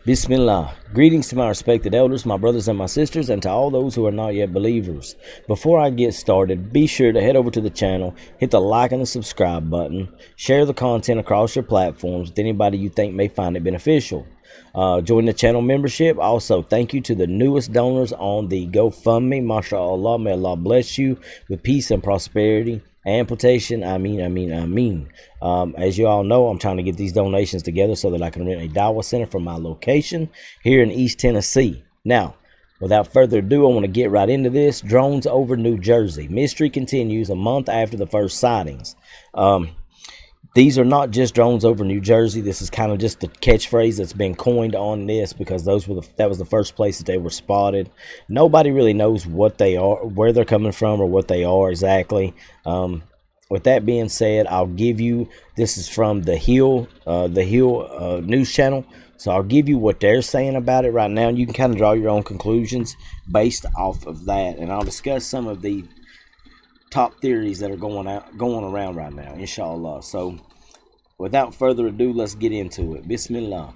Bismillah. Greetings to my respected elders, my brothers and my sisters, and to all those who are not yet believers. Before I get started, be sure to head over to the channel, hit the like and the subscribe button, share the content across your platforms with anybody you think may find it beneficial. Join the channel membership. Also, thank you to the newest donors on the GoFundMe. MashaAllah, may Allah bless you with peace and prosperity and protection. Ameen, ameen, ameen. As you all know, I'm trying to get these donations together so that I can rent a Dawah center from my location here in East Tennessee. Now, without further ado, I want to get right into this. Drones over New Jersey. Mystery continues a month after the first sightings. These are not just drones over New Jersey. This is kind of just the catchphrase that's been coined on this because that was the first place that they were spotted. Nobody really knows what they are, where they're coming from, or what they are exactly. With that being said, I'll give you, this is from the Hill news channel. So I'll give you what they're saying about it right now, and you can kind of draw your own conclusions based off of that. And I'll discuss some of the top theories that are going around right now, inshallah. So without further ado, let's get into it. Bismillah.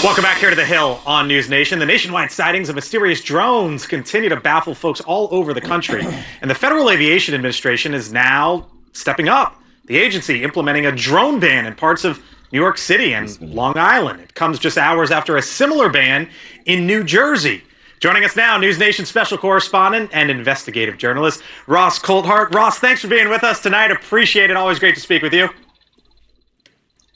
Welcome back here to the Hill on News Nation. The nationwide sightings of mysterious drones continue to baffle folks all over the country. And the Federal Aviation Administration is now stepping up. The agency implementing a drone ban in parts of New York City and Long Island. It comes just hours after a similar ban in New Jersey. Joining us now, News Nation special correspondent and investigative journalist, Ross Coulthart. Ross, thanks for being with us tonight. Appreciate it. Always great to speak with you.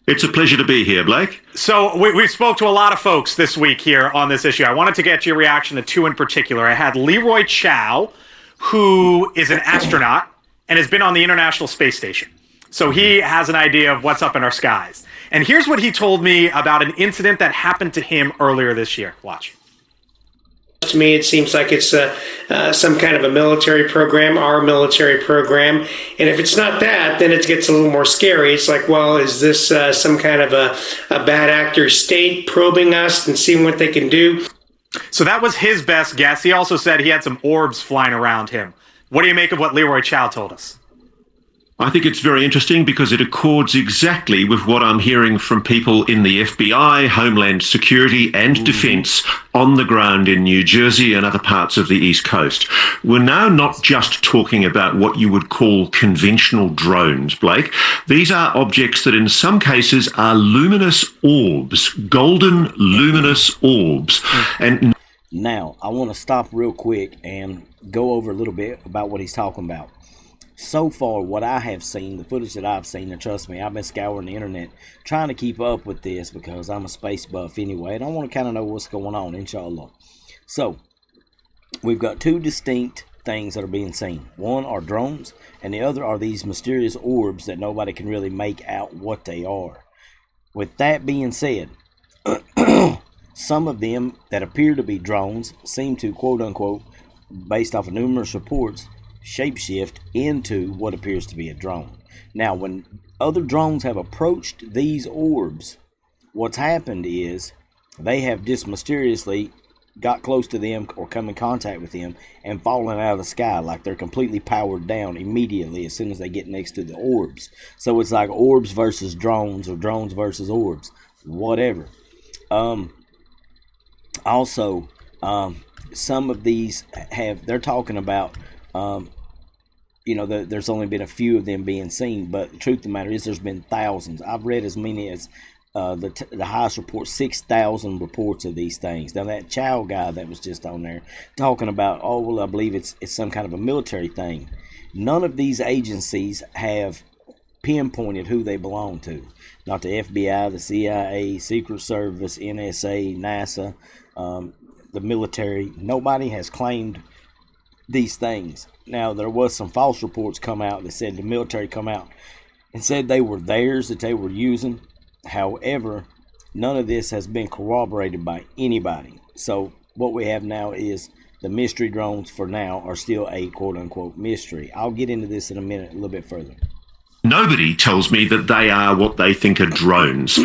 It's a pleasure to be here, Blake. So we spoke to a lot of folks this week here on this issue. I wanted to get your reaction to two in particular. I had Leroy Chow, who is an astronaut and has been on the International Space Station. So he has an idea of what's up in our skies. And here's what he told me about an incident that happened to him earlier this year. Watch. To me, it seems like it's some kind of a military program, our military program. And if it's not that, then it gets a little more scary. It's like, well, is this some kind of a bad actor state probing us and seeing what they can do? So that was his best guess. He also said he had some orbs flying around him. What do you make of what Leroy Chow told us? I think it's very interesting because it accords exactly with what I'm hearing from people in the FBI, Homeland Security and Defense on the ground in New Jersey and other parts of the East Coast. We're now not just talking about what you would call conventional drones, Blake. These are objects that in some cases are luminous orbs, golden luminous orbs. And now, I want to stop real quick and go over a little bit about what he's talking about. So far, what I have seen, the footage that I've seen, and trust me, I've been scouring the internet trying to keep up with this because I'm a space buff anyway, and I want to kind of know what's going on, inshallah. So, we've got two distinct things that are being seen. One are drones, and the other are these mysterious orbs that nobody can really make out what they are. With that being said, some of them that appear to be drones seem to, quote-unquote, based off of numerous reports, shapeshift into what appears to be a drone. Now, when other drones have approached these orbs, what's happened is they have just mysteriously got close to them or come in contact with them and fallen out of the sky, like they're completely powered down immediately as soon as they get next to the orbs. So it's like orbs versus drones or drones versus orbs, whatever. Also, some of these they're talking about there's only been a few of them being seen, but the truth of the matter is there's been thousands. I've read as many as the highest report, 6,000 reports of these things. Now that Chow guy that was just on there talking about, oh well, I believe it's some kind of a military thing. None of these agencies have pinpointed who they belong to. Not the FBI, the CIA, Secret Service, NSA, NASA, the military. Nobody has claimed these things. Now, there was some false reports come out that said the military come out and said they were theirs, that they were using. However, none of this has been corroborated by anybody. So what we have now is the mystery drones for now are still a quote-unquote mystery. I'll get into this in a minute a little bit further. Nobody tells me that they are what they think are drones.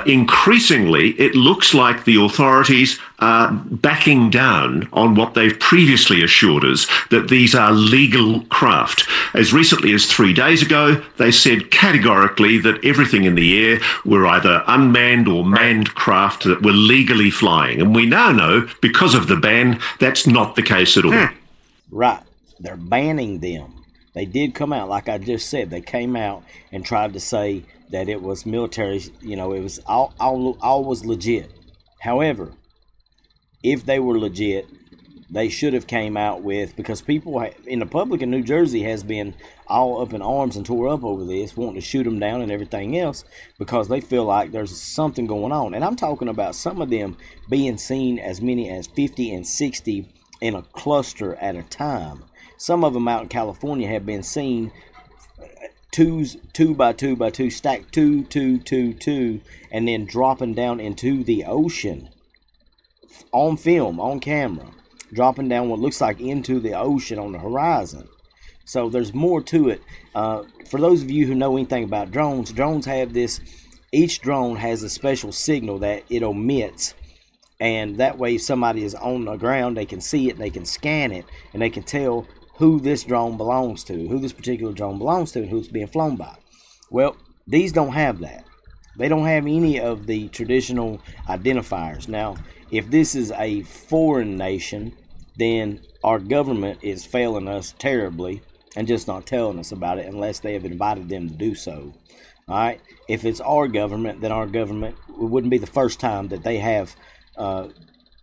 Increasingly, it looks like the authorities are backing down on what they've previously assured us, that these are legal craft. As recently as 3 days ago, they said categorically that everything in the air were either unmanned or manned craft that were legally flying. And we now know, because of the ban, that's not the case at all. Right. They're banning them. They did come out, like I just said, they came out and tried to say that it was military, it was all was legit. However, if they were legit, they should have came out with, because people in the public in New Jersey has been all up in arms and tore up over this, wanting to shoot them down and everything else, because they feel like there's something going on. And I'm talking about some of them being seen as many as 50 and 60 in a cluster at a time. Some of them out in California have been seen two by two, stacked two, and then dropping down into the ocean on film, on camera, dropping down what looks like into the ocean on the horizon. So there's more to it. For those of you who know anything about drones have this. Each drone has a special signal that it emits. And that way, if somebody is on the ground, they can see it, they can scan it, and they can tell who this drone belongs to, who this particular drone belongs to, and who it's being flown by. Well, these don't have that. They don't have any of the traditional identifiers. Now, if this is a foreign nation, then our government is failing us terribly and just not telling us about it unless they have invited them to do so. All right? If it's our government, then our government, it wouldn't be the first time that they have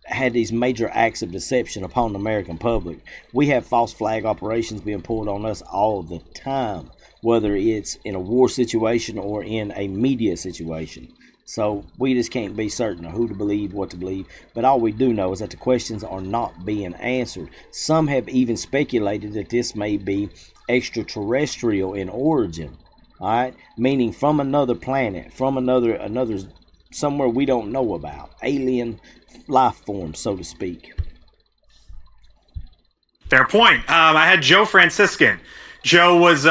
had these major acts of deception upon the American public. We have false flag operations being pulled on us all the time, whether it's in a war situation or in a media situation. So we just can't be certain of who to believe, what to believe. But all we do know is that the questions are not being answered. Some have even speculated that this may be extraterrestrial in origin, all right, meaning from another planet, from another somewhere we don't know about, alien life form, so to speak. Fair point. I had Joe Franciscan. Joe was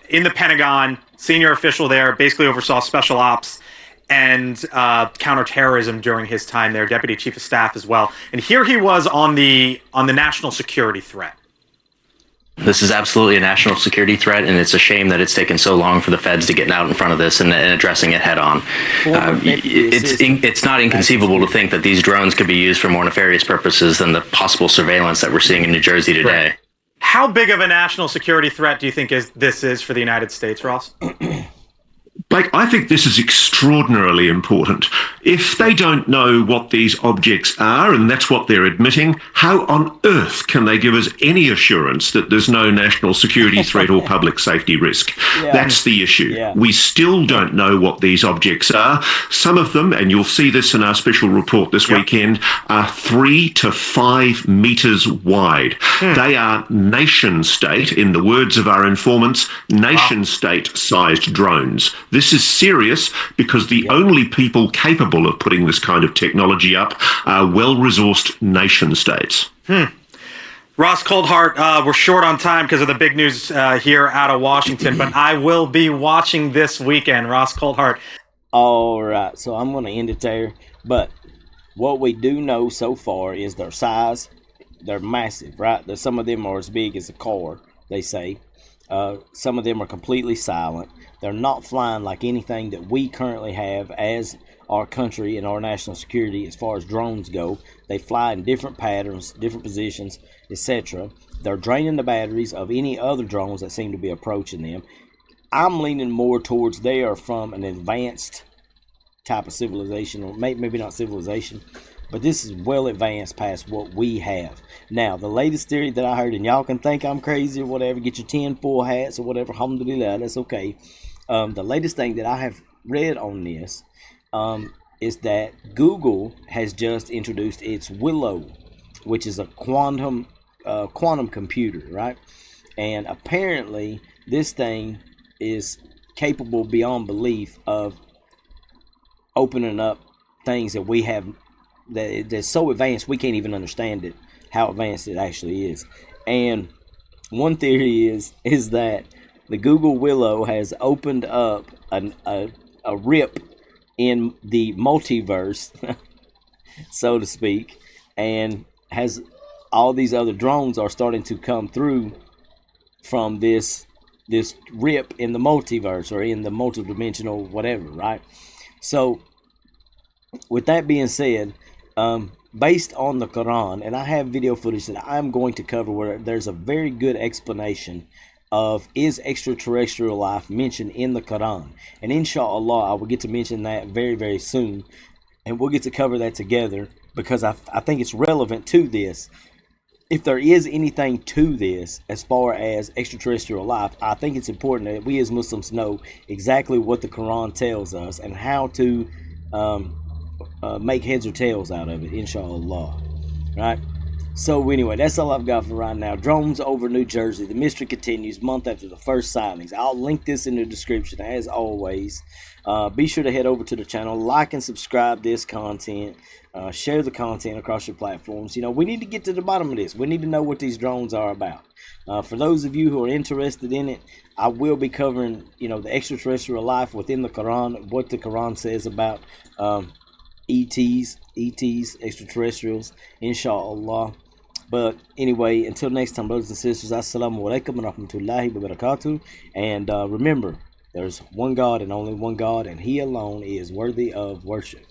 in the Pentagon, senior official there, basically oversaw special ops and counterterrorism during his time there, deputy chief of staff as well. And here he was on the national security threat. This is absolutely a national security threat, and it's a shame that it's taken so long for the feds to get out in front of this and addressing it head on. It's not inconceivable to think that these drones could be used for more nefarious purposes than the possible surveillance that we're seeing in New Jersey today. Right. How big of a national security threat do you think this is for the United States, Ross? Blake, I think this is extraordinarily important. If they don't know what these objects are, and that's what they're admitting, how on earth can they give us any assurance that there's no national security threat or public safety risk? Yeah. That's the issue. Yeah. We still don't know what these objects are. Some of them, and you'll see this in our special report this weekend, are 3 to 5 meters wide. They are nation-state, in the words of our informants, nation-state-sized drones. This is serious because the only people capable of putting this kind of technology up are well-resourced nation-states. Ross Coldhart, we're short on time because of the big news here out of Washington, but I will be watching this weekend. Ross Coldhart. All right, so I'm going to end it there. But what we do know so far is their size. They're massive, right? Some of them are as big as a car, they say. Some of them are completely silent. They're not flying like anything that we currently have as our country and our national security as far as drones go. They fly in different patterns, different positions, etc. They're draining the batteries of any other drones that seem to be approaching them. I'm leaning more towards they are from an advanced type of civilization, or maybe not civilization, but this is well advanced past what we have. Now, the latest theory that I heard, and y'all can think I'm crazy or whatever, get your 10 full hats or whatever, alhamdulillah, that's okay. The latest thing that I have read on this is that Google has just introduced its Willow, which is a quantum computer, right? And apparently this thing is capable beyond belief of opening up things that we have that's so advanced we can't even understand it, how advanced it actually is. And one theory is that the Google Willow has opened up a rip in the multiverse, so to speak, and has all these other drones are starting to come through from this rip in the multiverse or in the multidimensional whatever, right? So with that being said, based on the Quran, and I have video footage that I'm going to cover where there's a very good explanation of is extraterrestrial life mentioned in the Quran, and inshallah I will get to mention that very, very soon, and we'll get to cover that together because I think it's relevant to this. If there is anything to this as far as extraterrestrial life, I think it's important that we as Muslims know exactly what the Quran tells us and how to make heads or tails out of it, inshallah. Right? So anyway, that's all I've got for right now. Drones over New Jersey. The mystery continues month after the first sightings. I'll link this in the description as always. Be sure to head over to the channel, like and subscribe this content. Share the content across your platforms. You know, we need to get to the bottom of this. We need to know what these drones are about. For those of you who are interested in it, I will be covering, you know, the extraterrestrial life within the Quran, what the Quran says about ETs, extraterrestrials, inshallah. But anyway, until next time, brothers and sisters, assalamu alaikum wa rahmatullahi wa barakatuh. And remember, there's one God and only one God, and He alone is worthy of worship.